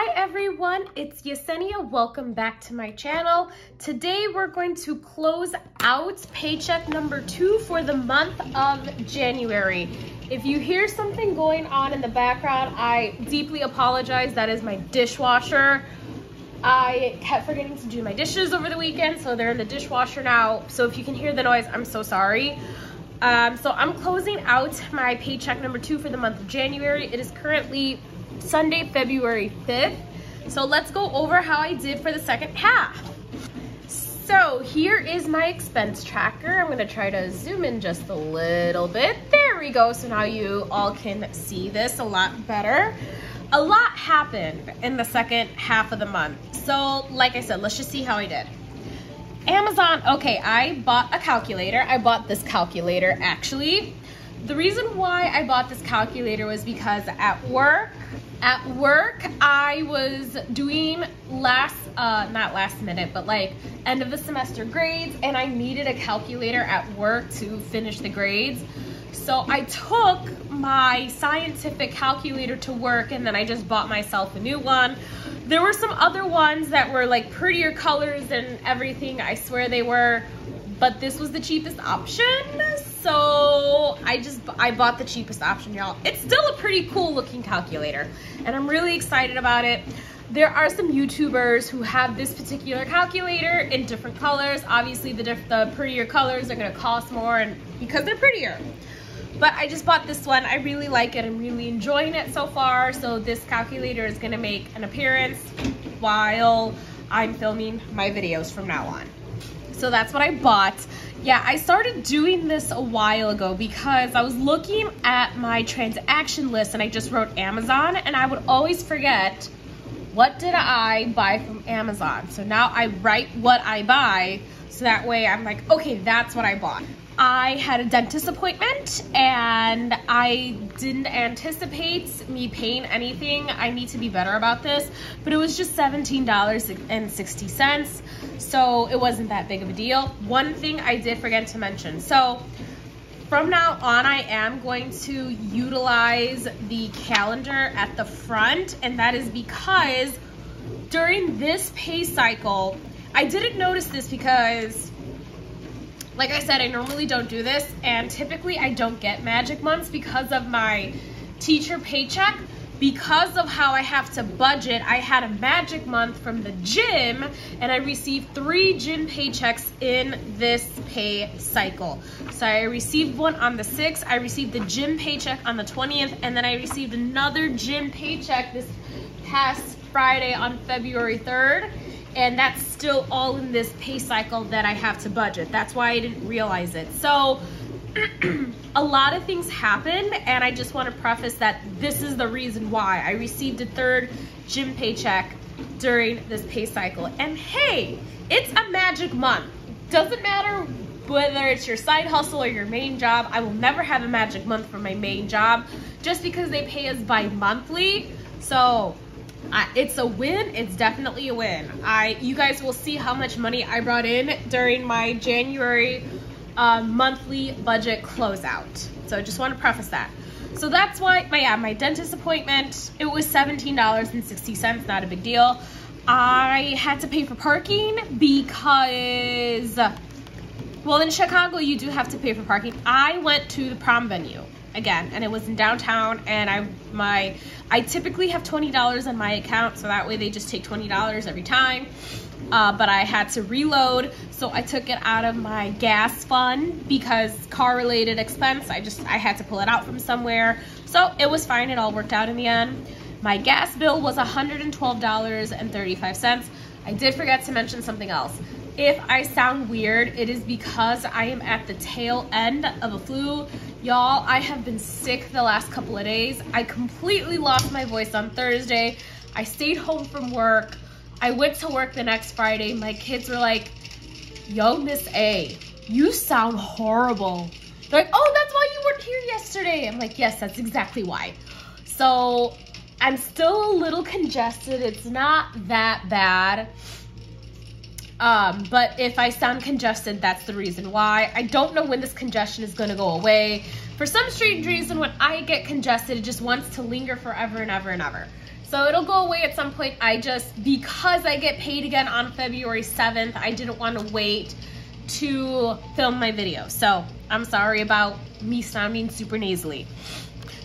Hi everyone, it's Yessenia. Welcome back to my channel. Today we're going to close out paycheck number 2 for the month of January. If you hear something going on in the background, I deeply apologize. That is my dishwasher. I kept forgetting to do my dishes over the weekend, so they're in the dishwasher now. So if you can hear the noise, I'm so sorry. So I'm closing out my paycheck number 2 for the month of January. It is currently Sunday, February 5th. So let's go over how I did for the second half. So here is my expense tracker. I'm gonna try to zoom in just a little bit. There we go. So now you all can see this a lot better. A lot happened in the second half of the month. So like I said, let's just see how I did. Amazon, okay, I bought a calculator. I bought this calculator actually. The reason why I bought this calculator was because at work I was doing not last minute, but like end of the semester grades, and I needed a calculator at work to finish the grades. So I took my scientific calculator to work, and then I just bought myself a new one. There were some other ones that were like prettier colors and everything, I swear they were, but this was the cheapest option. So I bought the cheapest option, y'all. It's still a pretty cool looking calculator, and I'm really excited about it. There are some YouTubers who have this particular calculator in different colors. Obviously the prettier colors are gonna cost more, and because they're prettier. But I just bought this one. I really like it. I'm really enjoying it so far. So this calculator is gonna make an appearance while I'm filming my videos from now on. So that's what I bought. Yeah, I started doing this a while ago because I was looking at my transaction list and I just wrote Amazon, and I would always forget, what did I buy from Amazon? So now I write what I buy, so that way I'm like, okay, that's what I bought. I had a dentist appointment and I didn't anticipate me paying anything. I need to be better about this, but it was just $17.60. So it wasn't that big of a deal. One thing I did forget to mention. So from now on, I am going to utilize the calendar at the front, and that is because during this pay cycle, I didn't notice this because, like I said, I normally don't do this, and typically I don't get magic months because of my teacher paycheck. Because of how I have to budget, I had a magic month from the gym, and I received 3 gym paychecks in this pay cycle. So I received one on the 6th, I received the gym paycheck on the 20th, and then I received another gym paycheck this past Friday on February 3rd. And that's still all in this pay cycle that I have to budget. That's why I didn't realize it. So a lot of things happened, and I just want to preface that this is the reason why I received a 3rd gym paycheck during this pay cycle. And hey, it's a magic month. Doesn't matter whether it's your side hustle or your main job. I will never have a magic month for my main job just because they pay us bi-monthly. So it's a win. It's definitely a win. You guys will see how much money I brought in during my January monthly budget closeout. So I just want to preface that. So that's why my dentist appointment, it was $17.60, not a big deal. I had to pay for parking because, well, in Chicago you do have to pay for parking. I went to the prom venue again, and it was in downtown, and I typically have $20 on my account, so that way they just take $20 every time. But I had to reload, so I took it out of my gas fund because car-related expense, I had to pull it out from somewhere. So it was fine, it all worked out in the end. My gas bill was $112.35. I did forget to mention something else. If I sound weird, it is because I am at the tail end of a flu. Y'all, I have been sick the last couple of days. I completely lost my voice on Thursday. I stayed home from work. I went to work the next Friday. My kids were like, yo, Miss A, you sound horrible. They're like, oh, that's why you weren't here yesterday. I'm like, yes, that's exactly why. So I'm still a little congested. It's not that bad. But if I sound congested, that's the reason why. I don't know when this congestion is going to go away. For some strange reason, when I get congested, it just wants to linger forever and ever and ever. So it'll go away at some point. Because I get paid again on February 7th, I didn't want to wait to film my video. So I'm sorry about me sounding super nasally.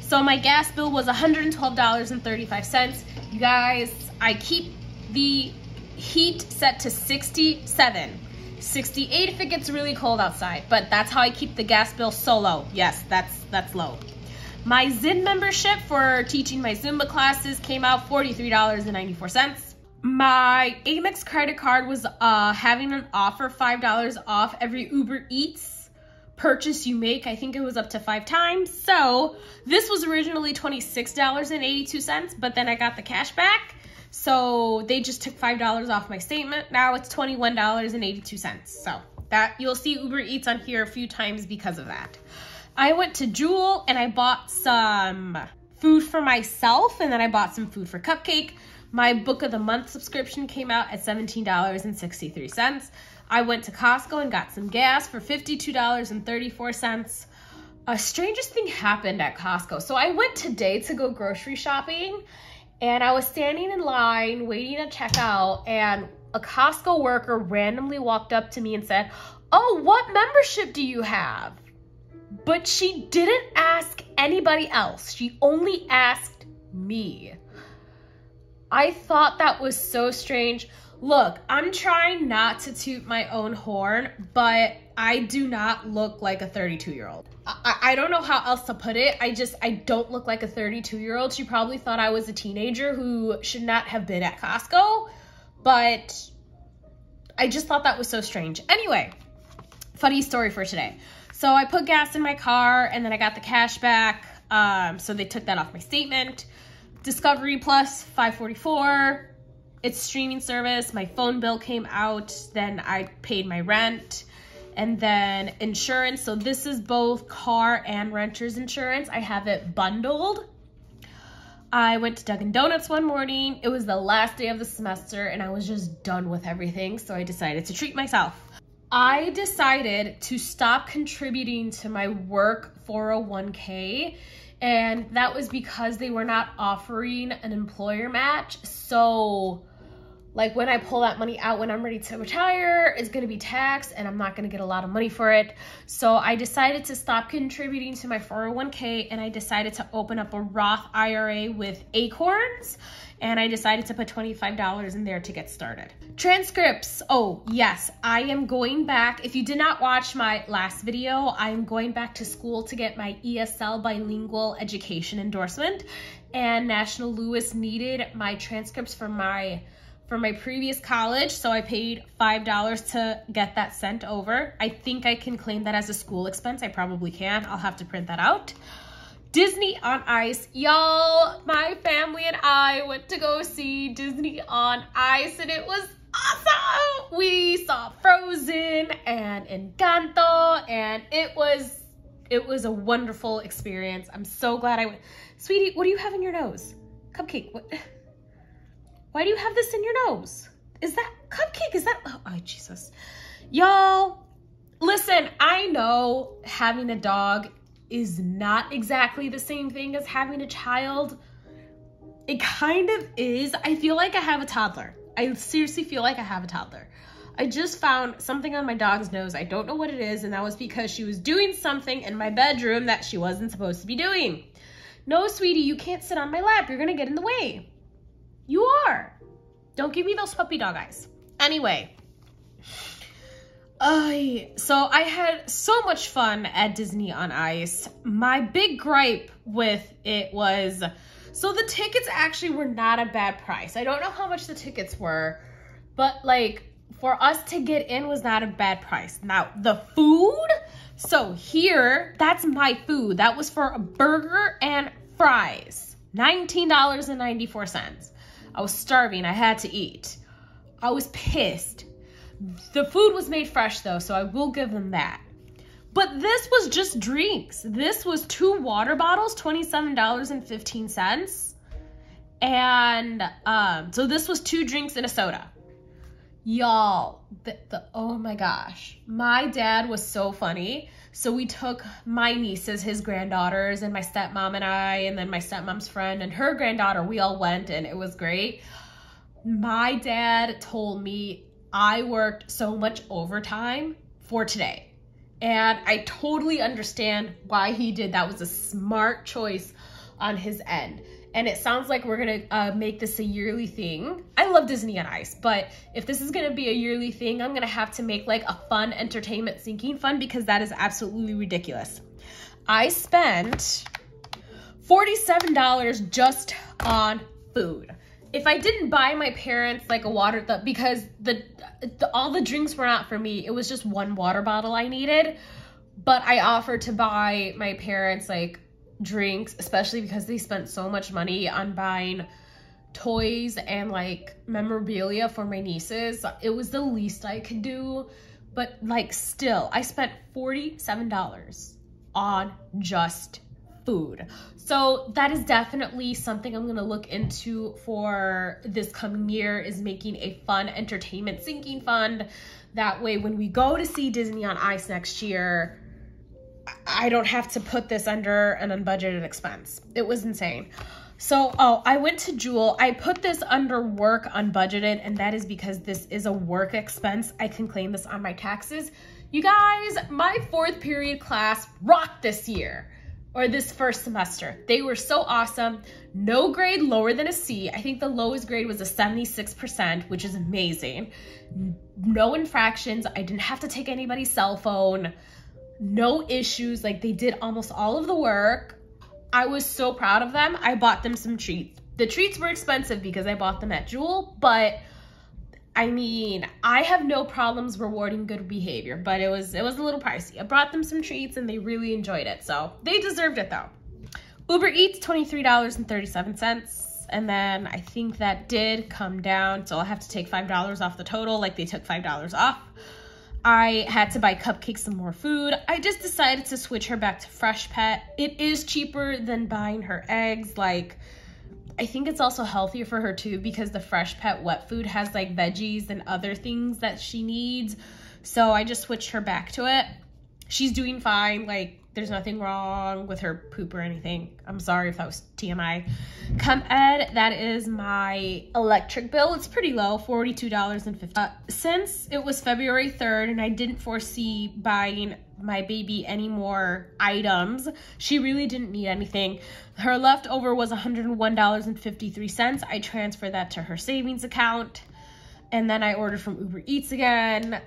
So my gas bill was $112.35. You guys, I keep the heat set to 67. 68 if it gets really cold outside, but that's how I keep the gas bill so low. Yes, that's low. My Zin membership for teaching my Zumba classes came out $43.94. My Amex credit card was having an offer, $5 off every Uber Eats purchase you make. I think it was up to 5 times. So this was originally $26.82, but then I got the cash back. So they just took $5 off my statement. Now it's $21.82. So that you'll see Uber Eats on here a few times because of that. I went to Jewel and I bought some food for myself, and then I bought some food for Cupcake. My Book of the Month subscription came out at $17.63. I went to Costco and got some gas for $52.34. A strangest thing happened at Costco. So I went today to go grocery shopping, and I was standing in line waiting to check out, and a Costco worker randomly walked up to me and said, "Oh, what membership do you have?" But she didn't ask anybody else. She only asked me. I thought that was so strange. Look, I'm trying not to toot my own horn, but I do not look like a 32-year-old. I don't know how else to put it. I don't look like a 32-year-old. She probably thought I was a teenager who should not have been at Costco, but I just thought that was so strange. Anyway, funny story for today. So I put gas in my car and then I got the cash back. So they took that off my statement. Discovery Plus, $5.44. It's streaming service. My phone bill came out. Then I paid my rent. And then insurance. So this is both car and renter's insurance. I have it bundled. I went to Dunkin' Donuts one morning. It was the last day of the semester and I was just done with everything. So I decided to treat myself. I decided to stop contributing to my work 401k, and that was because they were not offering an employer match. So like when I pull that money out when I'm ready to retire, it's going to be taxed and I'm not going to get a lot of money for it. So I decided to stop contributing to my 401k, and I decided to open up a Roth IRA with Acorns. And I decided to put $25 in there to get started. Transcripts. Oh, yes, I am going back. If you did not watch my last video, I am going back to school to get my ESL bilingual education endorsement. And National Louis needed my transcripts from my previous college, so I paid $5 to get that sent over. I think I can claim that as a school expense. I probably can. I'll have to print that out. Disney on Ice. Y'all, my family and I went to go see Disney on Ice, and it was awesome. We saw Frozen and Encanto, and it was a wonderful experience. I'm so glad I went. Sweetie, what do you have in your nose? Cupcake, what? Why do you have this in your nose? Is that Cupcake? Is that, oh Jesus. Y'all, listen, I know having a dog is not exactly the same thing as having a child. It kind of is. I feel like I have a toddler. I seriously feel like I have a toddler. I just found something on my dog's nose. I don't know what it is, and that was because she was doing something in my bedroom that she wasn't supposed to be doing. No, sweetie, you can't sit on my lap. You're gonna get in the way. You are. Don't give me those puppy dog eyes. Anyway. So I had so much fun at Disney on Ice. My big gripe with it was, so the tickets actually were not a bad price. I don't know how much the tickets were, but like for us to get in was not a bad price. Now the food, so here, that's my food. That was for a burger and fries, $19.94. I was starving, I had to eat. I was pissed. The food was made fresh though, so I will give them that. But this was just drinks. This was 2 water bottles, $27.15. And so this was 2 drinks and a soda. Y'all, oh my gosh, my dad was so funny. So we took my nieces, his granddaughters, and my stepmom and I, and then my stepmom's friend and her granddaughter, we all went, and it was great. My dad told me I worked so much overtime for today, and I totally understand why he did. That was a smart choice on his end. And it sounds like we're gonna make this a yearly thing. I love Disney on Ice, but if this is gonna be a yearly thing, I'm gonna have to make like a fun entertainment sinking fund, because that is absolutely ridiculous. I spent $47 just on food. If I didn't buy my parents like a water, because all the drinks were not for me, it was just one water bottle I needed, but I offered to buy my parents like drinks, especially because they spent so much money on buying toys and like memorabilia for my nieces. It was the least I could do, but like still, I spent $47 on just food. So that is definitely something I'm gonna look into for this coming year, is making a fun entertainment sinking fund. That way when we go to see Disney on Ice next year, I don't have to put this under an unbudgeted expense. It was insane. So, I went to Jewel. I put this under work unbudgeted, and that is because this is a work expense. I can claim this on my taxes. You guys, my 4th period class rocked this year, or this first semester. They were so awesome. No grade lower than a C. I think the lowest grade was a 76%, which is amazing. No infractions. I didn't have to take anybody's cell phone. No issues. Like, they did almost all of the work. I was so proud of them. I bought them some treats. The treats were expensive because I bought them at Jewel, but I mean, I have no problems rewarding good behavior, but it was a little pricey. I brought them some treats and they really enjoyed it, so they deserved it though. Uber Eats, $23.37. And then I think that did come down, so I'll have to take $5 off the total, like they took $5 off. I had to buy cupcakes and more food. I just decided to switch her back to Fresh Pet. It is cheaper than buying her eggs. Like, I think it's also healthier for her too, because the Fresh Pet wet food has like veggies and other things that she needs. So I just switched her back to it. She's doing fine. Like, there's nothing wrong with her poop or anything. I'm sorry if that was TMI. ComEd, that is my electric bill. It's pretty low, $42.50. Since it was February 3rd and I didn't foresee buying my baby any more items, she really didn't need anything. Her leftover was $101.53. I transferred that to her savings account. And then I ordered from Uber Eats again.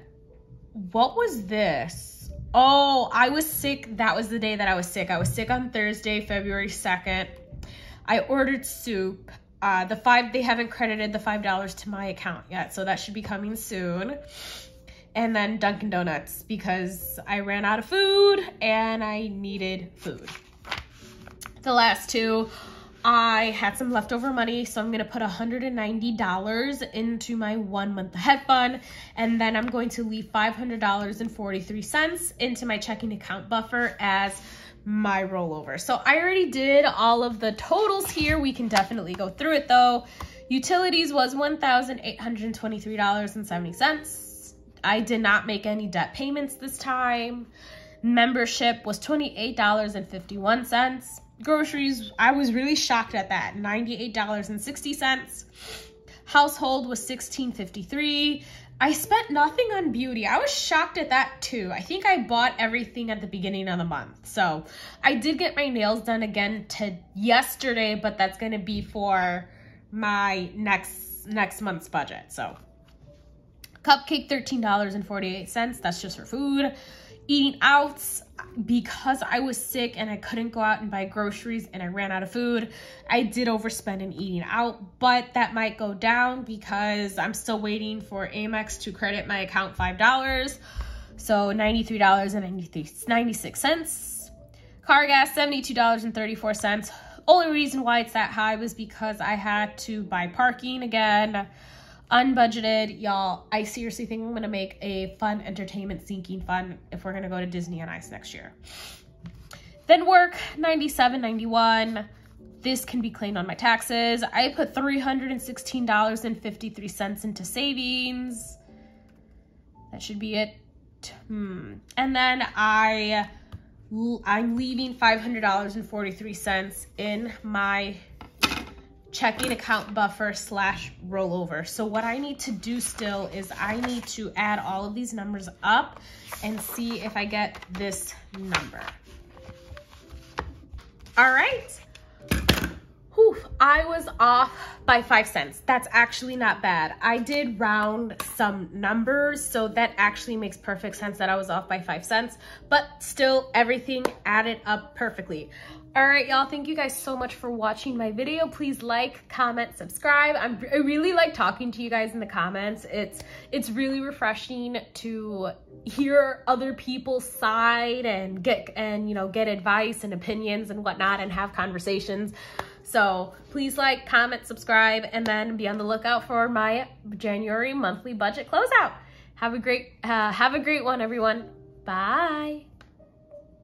What was this? Oh, I was sick. That was the day that I was sick. I was sick on Thursday, February 2nd. I ordered soup. They haven't credited the $5 to my account yet, so that should be coming soon. And then Dunkin' Donuts, because I ran out of food and I needed food. The last two, I had some leftover money, so I'm gonna put $190 into my 1 month ahead fund, and then I'm going to leave $500.43 into my checking account buffer as my rollover. So I already did all of the totals here. We can definitely go through it though. Utilities was $1,823.70. I did not make any debt payments this time. Membership was $28.51. Groceries, I was really shocked at that, $98.60. Household was $16.53. I spent nothing on beauty. I was shocked at that too. I think I bought everything at the beginning of the month. So I did get my nails done again yesterday, but that's going to be for my next month's budget. So cupcake, $13.48. That's just for food. Eating out, because I was sick and I couldn't go out and buy groceries and I ran out of food, I did overspend in eating out, but that might go down because I'm still waiting for Amex to credit my account $5. So $93.96. Car gas, $72.34. Only reason why it's that high was because I had to buy parking again. Unbudgeted, y'all. I seriously think I'm gonna make a fun entertainment sinking fund if we're gonna go to Disney on Ice next year. Then work, $97.91. This can be claimed on my taxes. I put $316.53 into savings. That should be it. And then I'm leaving $500.43 in my checking account buffer / rollover. So what I need to do still is I need to add all of these numbers up and see if I get this number. All right. Whew, I was off by 5 cents. That's actually not bad. I did round some numbers, so that actually makes perfect sense that I was off by 5 cents, but still everything added up perfectly. All right, y'all, thank you guys so much for watching my video. Please like, comment, subscribe. I really like talking to you guys in the comments. It's really refreshing to hear other people's side and get advice and opinions and whatnot and have conversations. So please like, comment, subscribe, and then be on the lookout for my January monthly budget closeout. Have a great one, everyone. Bye.